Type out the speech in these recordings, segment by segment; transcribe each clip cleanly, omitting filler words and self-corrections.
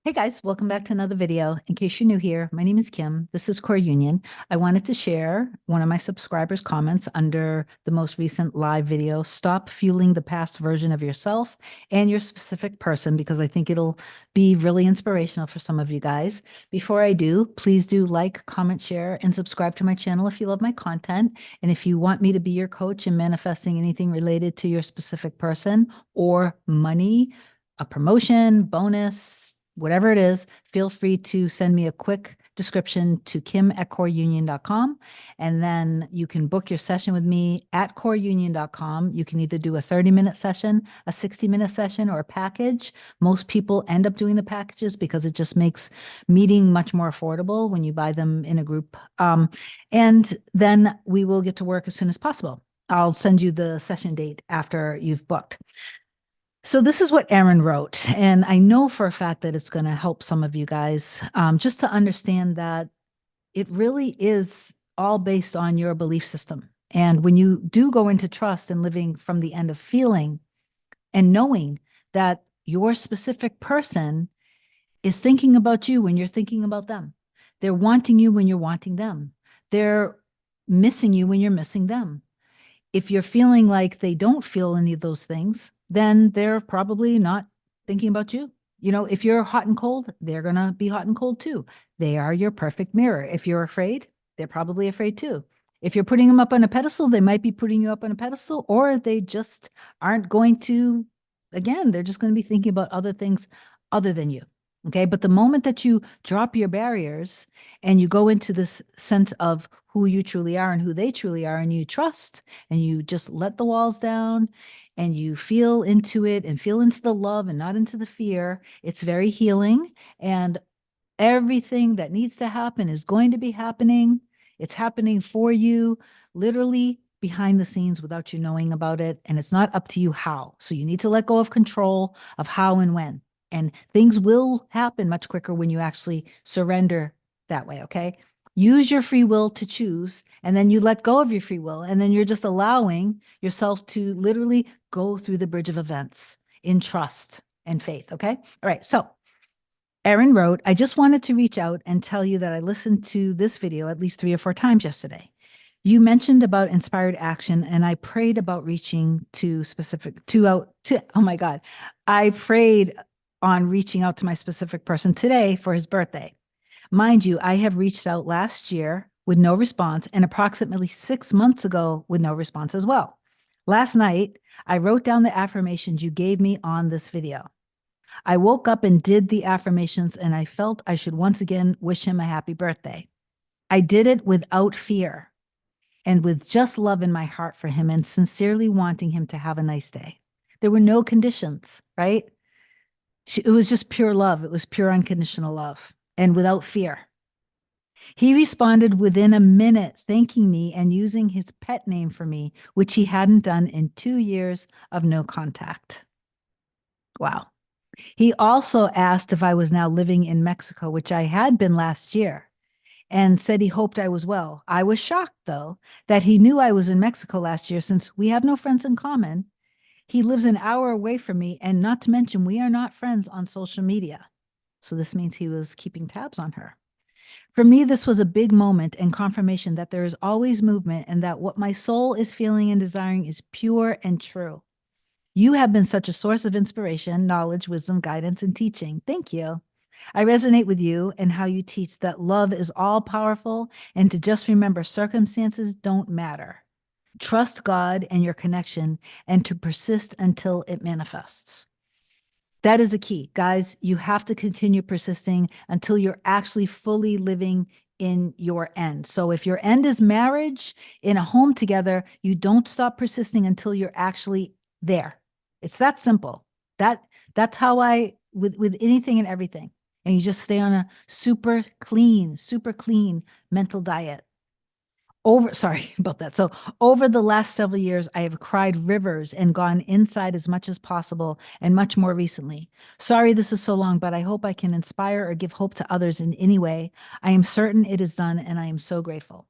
Hey guys, welcome back to another video. In case you're new here, my name is Kim. This is Core Union. I wanted to share one of my subscribers' comments under the most recent live video, Stop Fueling the Past Version of Yourself and Your Specific Person, because I think it'll be really inspirational for some of you guys. Before I do, please do like, comment, share, and subscribe to my channel if you love my content. And if you want me to be your coach in manifesting anything related to your specific person or money, a promotion, bonus, whatever it is, feel free to send me a quick description to kim@coreunion.com. And then you can book your session with me at coreunion.com. You can either do a 30-minute session, a 60-minute session, or a package. Most people end up doing the packages because it just makes meeting much more affordable when you buy them in a group. And then we will get to work as soon as possible. I'll send you the session date after you've booked. So this is what Aaron wrote, and I know for a fact that it's going to help some of you guys just to understand that it really is all based on your belief system. And when you do go into trust and living from the end of feeling and knowing that your specific person is thinking about you when you're thinking about them, they're wanting you when you're wanting them, they're missing you when you're missing them. If you're feeling like they don't feel any of those things, then they're probably not thinking about you. You know, if you're hot and cold, they're going to be hot and cold too. They are your perfect mirror. If you're afraid, they're probably afraid too. If you're putting them up on a pedestal, they might be putting you up on a pedestal, or they just aren't going to, again, they're just going to be thinking about other things other than you. Okay. But the moment that you drop your barriers and you go into this sense of who you truly are and who they truly are, and you trust and you just let the walls down and you feel into it and feel into the love and not into the fear, it's very healing. And everything that needs to happen is going to be happening. It's happening for you, literally behind the scenes without you knowing about it. And it's not up to you how. So you need to let go of control of how and when. And things will happen much quicker when you actually surrender that way. Okay. Use your free will to choose, and then you let go of your free will. And then you're just allowing yourself to literally go through the bridge of events in trust and faith. Okay. All right. So Erin wrote, I just wanted to reach out and tell you that I listened to this video at least 3 or 4 times yesterday. You mentioned about inspired action, and I prayed about reaching to oh my God, I prayed on reaching out to my specific person today for his birthday. Mind you, I have reached out last year with no response, and approximately 6 months ago with no response as well. Last night, I wrote down the affirmations you gave me on this video. I woke up and did the affirmations, and I felt I should once again wish him a happy birthday. I did it without fear and with just love in my heart for him and sincerely wanting him to have a nice day. There were no conditions, right? It was just pure love. It was pure unconditional love and without fear. He responded within a minute, thanking me and using his pet name for me, which he hadn't done in 2 years of no contact. Wow. He also asked if I was now living in Mexico, which I had been last year, and said he hoped I was well. I was shocked, though, that he knew I was in Mexico last year since we have no friends in common. He lives an hour away from me, and not to mention, we are not friends on social media. So this means he was keeping tabs on her. For me, this was a big moment and confirmation that there is always movement and that what my soul is feeling and desiring is pure and true. You have been such a source of inspiration, knowledge, wisdom, guidance, and teaching. Thank you. I resonate with you and how you teach that love is all powerful and to just remember circumstances don't matter. Trust God and your connection and to persist until it manifests. That is a key. Guys, you have to continue persisting until you're actually fully living in your end. So if your end is marriage in a home together, you don't stop persisting until you're actually there. It's that simple. That's how I with anything and everything. And you just stay on a super clean mental diet. Sorry about that. So over the last several years, I have cried rivers and gone inside as much as possible and much more recently. Sorry this is so long, but I hope I can inspire or give hope to others in any way. I am certain it is done, and I am so grateful.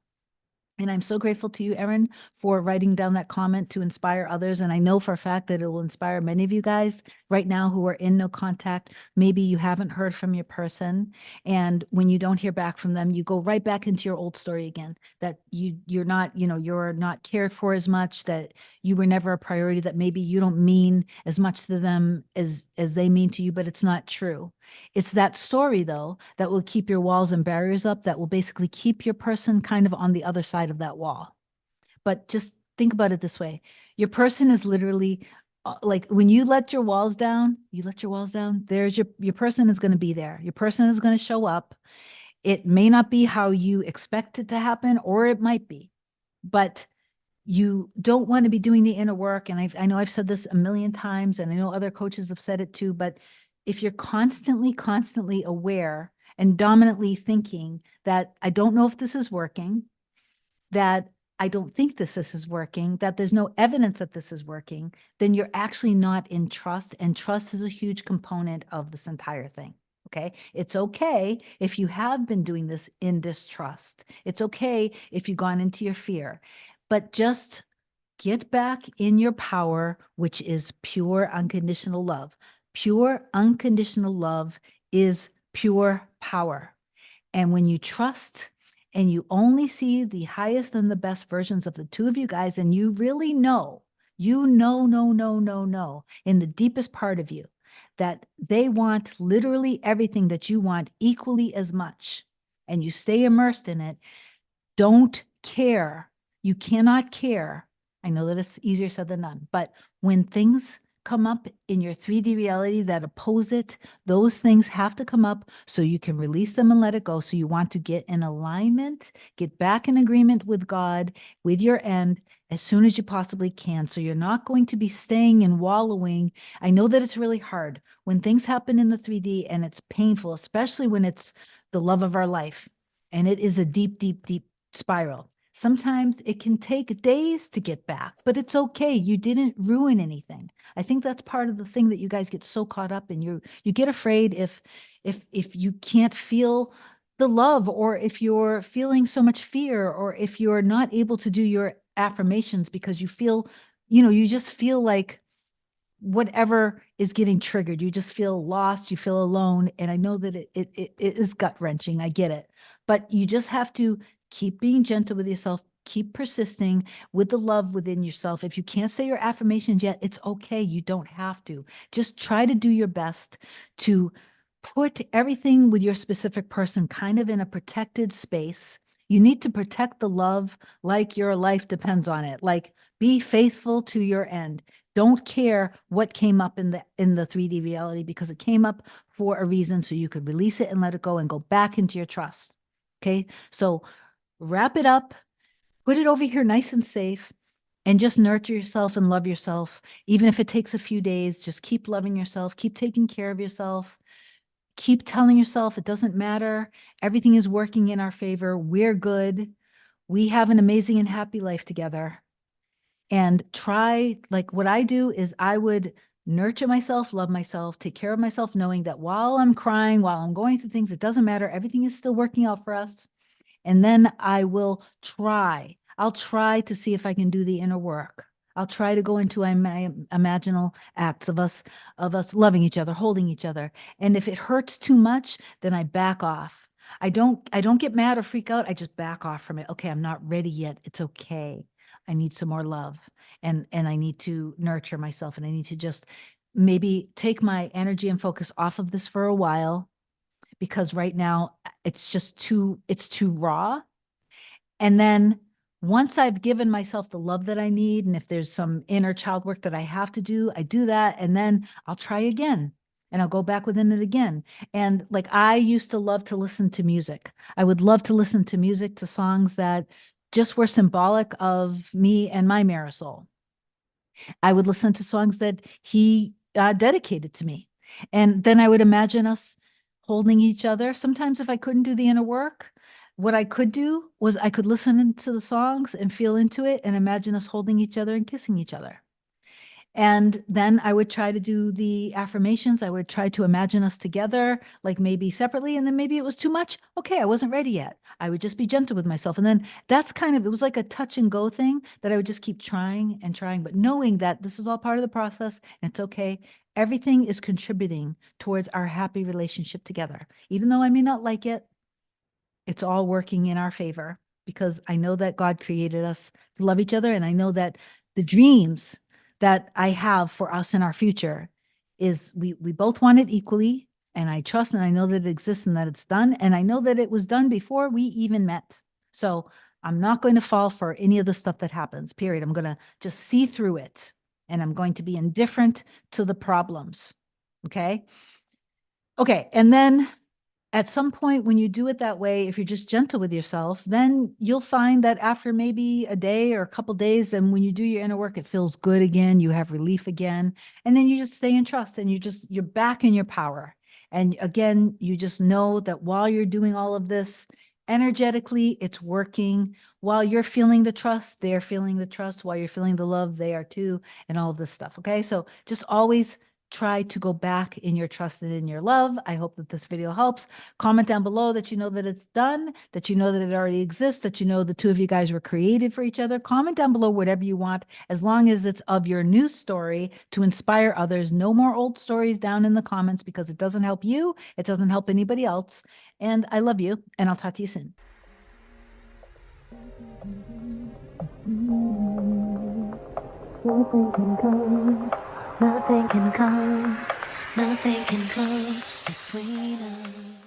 And I'm so grateful to you, Erin, for writing down that comment to inspire others. And I know for a fact that it will inspire many of you guys right now who are in no contact. Maybe you haven't heard from your person. And when you don't hear back from them, you go right back into your old story again, that you're not, you're not cared for as much, that you were never a priority, that maybe you don't mean as much to them as they mean to you, but it's not true. It's that story, though, that will keep your walls and barriers up, that will basically keep your person kind of on the other side of that wall. But just think about it this way. Your person is literally like when you let your walls down, there's your person is going to be there. Your person is going to show up. It may not be how you expect it to happen, or it might be, but you don't want to be doing the inner work. And I know I've said this a million times, and I know other coaches have said it too, but if you're constantly aware and dominantly thinking that I don't know if this is working, that I don't think this is working, that there's no evidence that this is working, then you're actually not in trust. And trust is a huge component of this entire thing. Okay. It's okay if you have been doing this in distrust. It's okay if you've gone into your fear, but just get back in your power, which is pure unconditional love. Pure unconditional love is pure power. And when you trust and you only see the highest and the best versions of the two of you guys, and you really know, no, in the deepest part of you, that they want literally everything that you want equally as much, and you stay immersed in it, don't care. You cannot care. I know that it's easier said than done, but when things come up in your 3D reality that oppose it, those things have to come up so you can release them and let it go. So you want to get in alignment, get back in agreement with God, with your end, as soon as you possibly can. So you're not going to be staying and wallowing. I know that it's really hard when things happen in the 3D and it's painful, especially when it's the love of our life. And it is a deep spiral. Sometimes it can take days to get back, but it's okay. You didn't ruin anything. I think that's part of the thing that you guys get so caught up in. You get afraid if you can't feel the love, or if you're feeling so much fear, or if you're not able to do your affirmations because you feel, you just feel like whatever is getting triggered, you just feel lost, you feel alone. And I know that it is gut wrenching. I get it, but you just have to keep being gentle with yourself, keep persisting with the love within yourself. If you can't say your affirmations yet, it's okay. You don't have to. Just try to do your best to put everything with your specific person kind of in a protected space. You need to protect the love like your life depends on it. Like, be faithful to your end. Don't care what came up in the 3D reality, because it came up for a reason, so you could release it and let it go and go back into your trust. Okay, so wrap it up, put it over here nice and safe, and just nurture yourself and love yourself. Even if it takes a few days, just keep loving yourself, keep taking care of yourself, keep telling yourself it doesn't matter. Everything is working in our favor. We're good. We have an amazing and happy life together. And try, like what I do is I would nurture myself, love myself, take care of myself, knowing that while I'm crying, while I'm going through things, it doesn't matter. Everything is still working out for us. And then I'll try to see if I can do the inner work. I'll try to go into my imaginal acts of us loving each other, holding each other. And if it hurts too much, then I back off. I don't get mad or freak out. I just back off from it. Okay, I'm not ready yet. It's okay. I need some more love, and I need to nurture myself, and I need to just maybe take my energy and focus off of this for a while, because right now it's too raw. And then once I've given myself the love that I need, and if there's some inner child work that I have to do, I do that. And then I'll try again, and I'll go back within it again. And like, I used to love to listen to music. I would love to listen to music, to songs that just were symbolic of me and my Marisol. I would listen to songs that he dedicated to me. And then I would imagine us holding each other. Sometimes if I couldn't do the inner work, what I could do was I could listen to the songs and feel into it and imagine us holding each other and kissing each other. And then I would try to do the affirmations. I would try to imagine us together, like maybe separately. And then maybe it was too much. Okay, I wasn't ready yet. I would just be gentle with myself. And then that's kind of, it was like a touch and go thing that I would just keep trying and trying, but knowing that this is all part of the process and it's okay. Everything is contributing towards our happy relationship together. Even though I may not like it, it's all working in our favor because I know that God created us to love each other. And I know that the dreams that I have for us in our future is we both want it equally. And I trust and I know that it exists and that it's done. And I know that it was done before we even met. So I'm not going to fall for any of the stuff that happens, period. I'm going to just see through it and I'm going to be indifferent to the problems. Okay. Okay. And then at some point when you do it that way, if you're just gentle with yourself, then you'll find that after maybe a day or a couple days, then when you do your inner work, it feels good again. You have relief again. And then you just stay in trust and you're back in your power. And again, you just know that while you're doing all of this, energetically, it's working. While you're feeling the trust, they're feeling the trust. While you're feeling the love, they are too, and all of this stuff. Okay. So just always try to go back in your trust and in your love. I hope that this video helps. Comment down below that you know that it's done, that you know that it already exists, that you know the two of you guys were created for each other. Comment down below whatever you want, as long as it's of your new story to inspire others. No more old stories down in the comments because it doesn't help you. It doesn't help anybody else. And I love you, and I'll talk to you soon. Nothing can come, nothing can come, nothing can come between us.